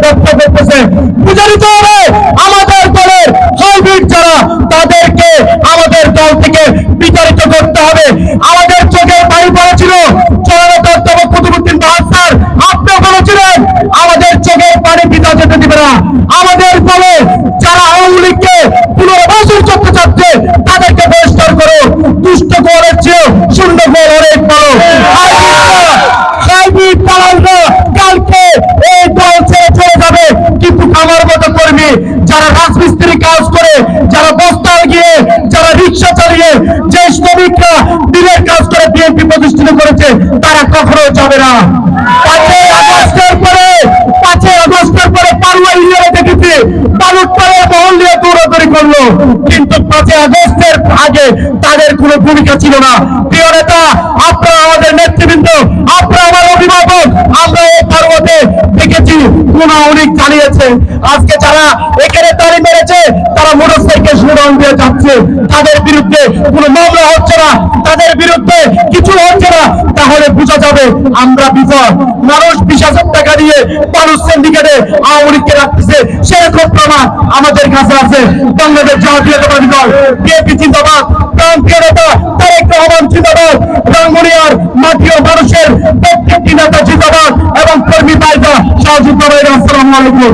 রক্ষা করতেছে। বুঝে নিতে হবে আমাদের দলের হাইব্রিড যারা, তাদেরকে আমাদের দল থেকে বিতাড়িত করতে হবে। আমাদের চোখের পানি পড়েছিল জননেতা অধ্যাপক কুতুবুদ্দিন বাহার স্যার, আপনিও বলেছিলেন আমাদের চোখের পানি পিতা যেতে দিবে না। আমাদের দলে যারা আওয়ামী লীগকে পুনর্বাসন করতে চাচ্ছে তাদেরকে বহিষ্কার করো। দুষ্ট গোলের চেয়েও শূন্য গোল অনেক ভালো। হাইব্রিড দালালরা কালকে এই দল ছেড়ে চলে যাবে, কিন্তু আমার মতো কর্মী যারা রাজমিস্ত্রি কাজ করে, যারা বস্তায় গিয়ে, যারা রিক্সা চালিয়ে, যে শ্রমিকরা দিনের কাজ করে বিএনপি প্রতিষ্ঠিত করেছে, তারা কখনো যাবে না। 5ই আগস্টের পরে পারুয়া ইউনিয়নে দেখেছি বালুর পরে মহল নিয়ে দৌড়াদৌড়ি করলো, কিন্তু 5ই আগস্টের আগে তাদের কোনো ভূমিকা ছিল না। প্রিয় নেতা, আপনারা আমাদের নেতৃবৃন্দ, আপনারা আমার অভিভাবক, আমরা এই পার্বতে দেখেছি কোন অনেক চালিয়েছে। আজকে যারা এখানে তালি মেরেছে তারা মোটরসাইকেল স্লোগান দিয়ে যাচ্ছে, তাদের বিরুদ্ধে কোনো মামলা হচ্ছে না, তাদের বিরুদ্ধে কিছু হচ্ছে না, তাহলে বোঝা যাবে আমরা বিপদ। মানুষ 20,000 টাকা দিয়ে মানুষ সিন্ডিকেটে আওয়ামী লীগকে রাখতেছে, সেরকম প্রমাণ আমাদের কাছে আছে। বাংলাদেশ জাতীয়তাবাদী দল বিএনপি জিন্দাবাদ, প্রান্তীয় নেতা তারেক রহমান জিন্দাবাদ, রাঙ্গুনিয়ার মাটি ও মানুষের প্রত্যেকটি নেতা জিন্দাবাদ এবং কর্মী ভাইরা সহযোগিতা। আসসালামু আলাইকুম।